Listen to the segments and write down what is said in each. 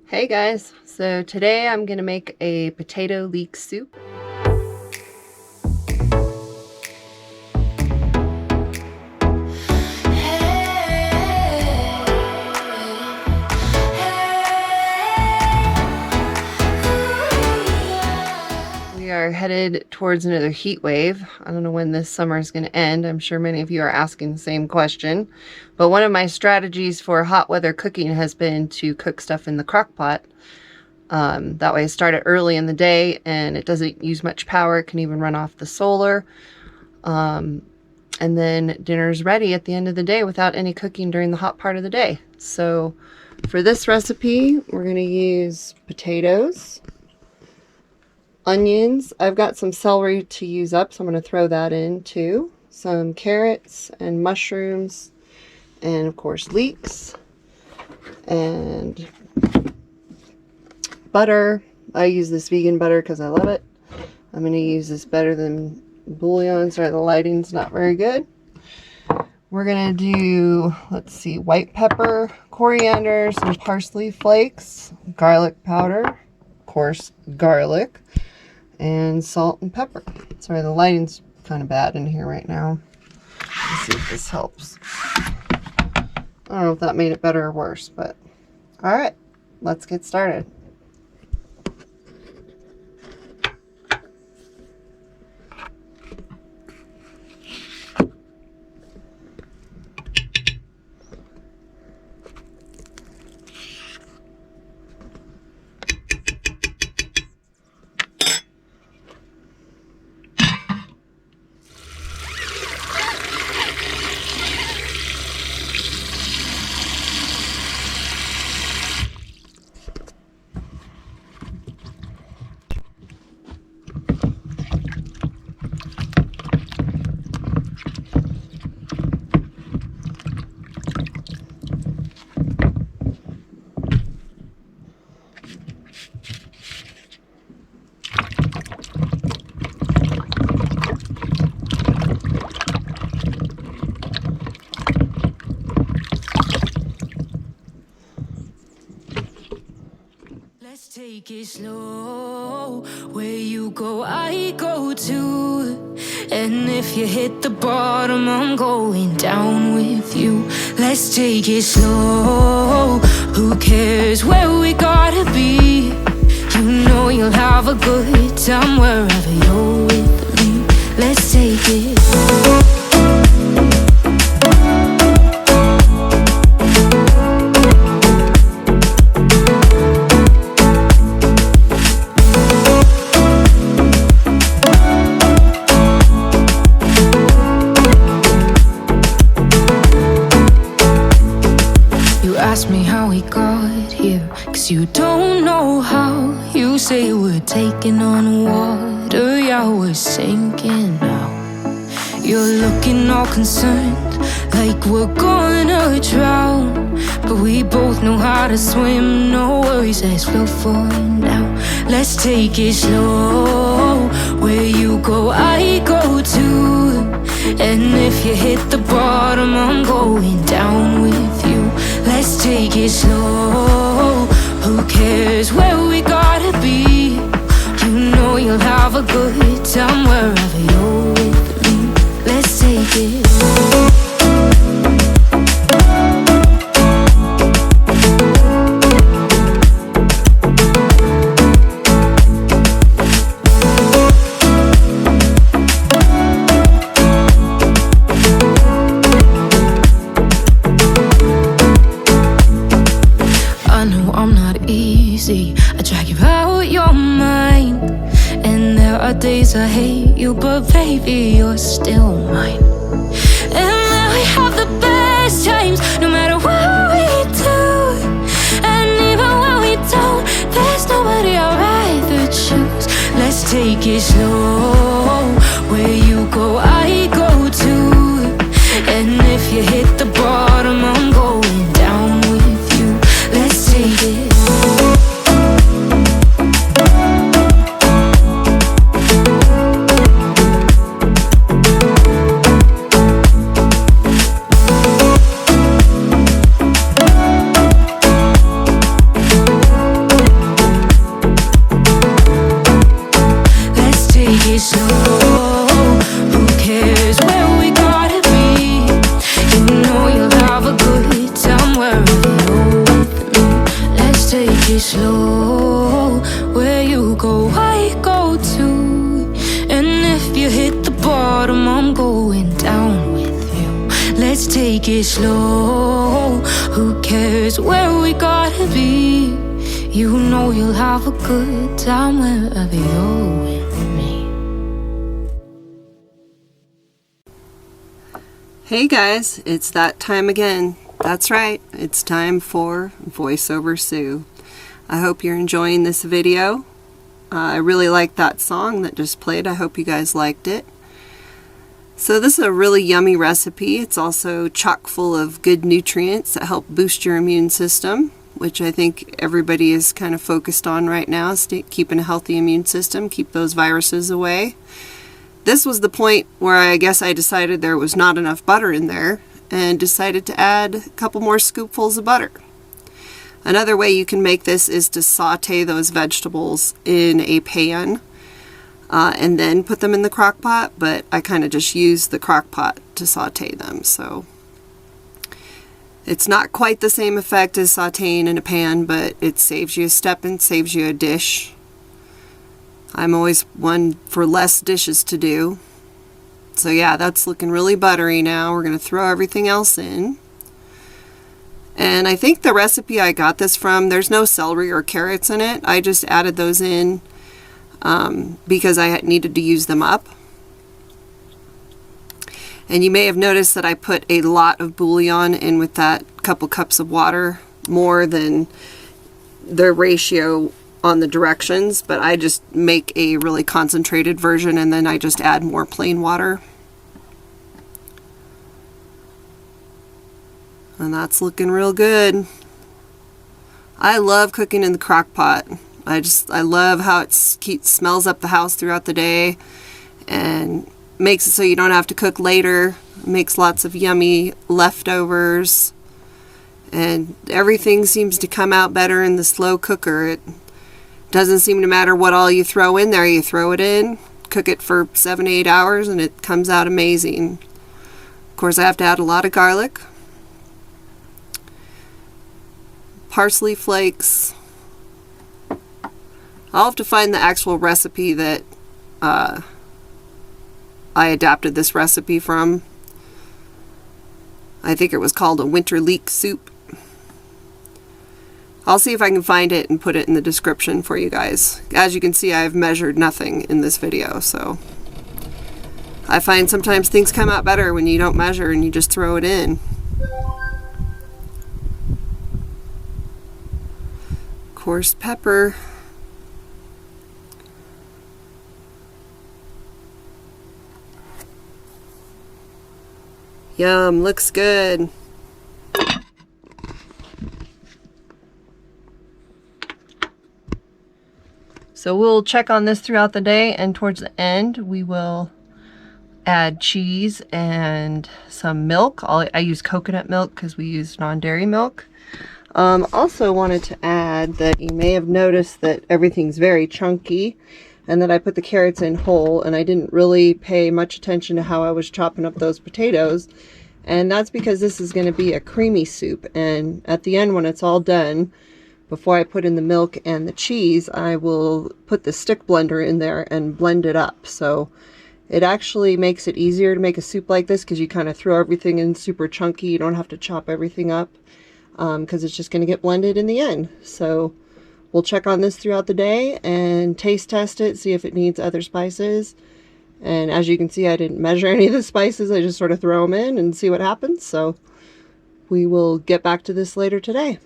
Hey guys, so today I'm going to make a potato leek soup. We are headed towards another heat wave. I don't know when this summer is going to end. I'm sure many of you are asking the same question. But one of my strategies for hot weather cooking has been to cook stuff in the crock pot. That way I start it early in the day and it doesn't use much power. It can even run off the solar. And then dinner's ready at the end of the day without any cooking during the hot part of the day. So for this recipe, we're going to use potatoes, onions. I've got some celery to use up, so I'm going to throw that in too. Some carrots and mushrooms, and of course leeks, and butter. I use this vegan butter because I love it. I'm going to use this better than bouillon. Sorry, the lighting's not very good. We're going to do, let's see, white pepper, coriander, some parsley flakes, garlic powder, of course, garlic, and salt and pepper. Sorry, the lighting's kind of bad in here right now. Let's see if this helps. I don't know if that made it better or worse, but all right, let's get started. Take it slow, where you go, I go too. And if you hit the bottom, I'm going down with you. Let's take it slow, who cares where we gotta be? You know you'll have a good time wherever you're with me. Let's take it slow. Ask me how we got here, 'cause you don't know how. You say we're taking on water, yeah, we're sinking now. You're looking all concerned, like we're gonna drown. But we both know how to swim, no worries, let's flow for now. Let's take it slow, where you go, I go too. And if you hit the bottom, I'm going down with you. Let's take it slow, who cares where we gotta be? You know you'll have a good time wherever you're with me. Let's take it slow. I drag you out your mind, and there are days I hate you, but baby, you're still mine. And then we have the best times, no matter what we do. And even when we don't, there's nobody I'd rather choose. Let's take it slow, where you go, I go too. And if you hit the bottom, I'm going down with you. Let's take it slow. it slow. Where you go, I go too. And if you hit the bottom, I'm going down with you. Let's take it slow. Who cares where we gotta be? You know you'll have a good time wherever you're with me. Hey guys, it's that time again. That's right, it's time for VoiceOver Sue. I hope you're enjoying this video. I really liked that song that just played. I hope you guys liked it. So this is a really yummy recipe. It's also chock full of good nutrients that help boost your immune system, which I think everybody is kind of focused on right now, is keeping a healthy immune system, keep those viruses away. This was the point where I guess I decided there was not enough butter in there and decided to add a couple more scoopfuls of butter. Another way you can make this is to saute those vegetables in a pan and then put them in the crock pot, but I kind of just use the crock pot to saute them. So it's not quite the same effect as sauteing in a pan, but it saves you a step and saves you a dish. I'm always one for less dishes to do. So yeah, that's looking really buttery now. We're going to throw everything else in. And I think the recipe I got this from, there's no celery or carrots in it. I just added those in because I needed to use them up. And you may have noticed that I put a lot of bouillon in with that couple cups of water, more than the ratio on the directions, but I just make a really concentrated version and then I just add more plain water. And that's looking real good. I love cooking in the crock pot. I love how it smells up the house throughout the day and makes it so you don't have to cook later. It makes lots of yummy leftovers. And everything seems to come out better in the slow cooker. It doesn't seem to matter what all you throw in there. You throw it in, cook it for 7 to 8 hours, and it comes out amazing. Of course, I have to add a lot of garlic, parsley flakes. I'll have to find the actual recipe that I adapted this recipe from. I think it was called a winter leek soup. I'll see if I can find it and put it in the description for you guys. As you can see, I've measured nothing in this video, so I find sometimes things come out better when you don't measure and you just throw it in. Coarse pepper. Yum, looks good. So we'll check on this throughout the day, and towards the end we will add cheese and some milk. I use coconut milk because we use non-dairy milk. Also wanted to add that you may have noticed that everything's very chunky and that I put the carrots in whole, and I didn't really pay much attention to how I was chopping up those potatoes. And that's because this is going to be a creamy soup, and at the end when it's all done, before I put in the milk and the cheese, I will put the stick blender in there and blend it up. So it actually makes it easier to make a soup like this because you kind of throw everything in super chunky. You don't have to chop everything up because it's just going to get blended in the end. So we'll check on this throughout the day and taste test it, see if it needs other spices. And as you can see, I didn't measure any of the spices. I just sort of throw them in and see what happens. So we will get back to this later today.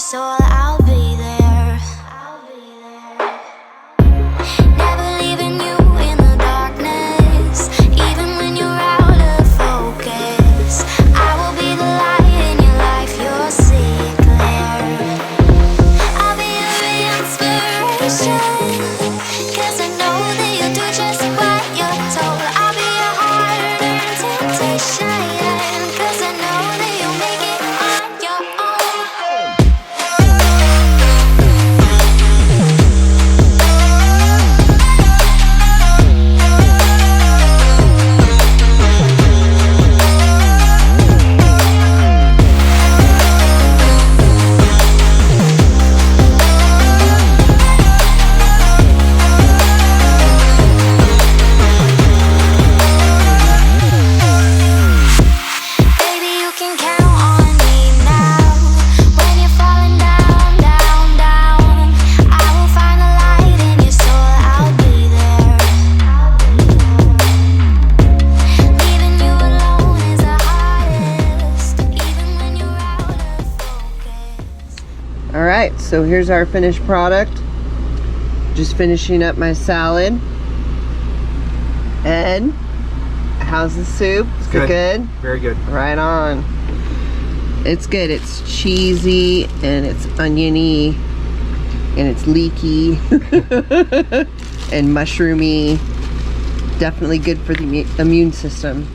So I'll be there. Never leaving you in the darkness. So here's our finished product. Just finishing up my salad. And how's the soup? Is it good? Very good. Right on. It's good. It's cheesy and it's oniony and it's leaky and mushroomy. Definitely good for the immune system.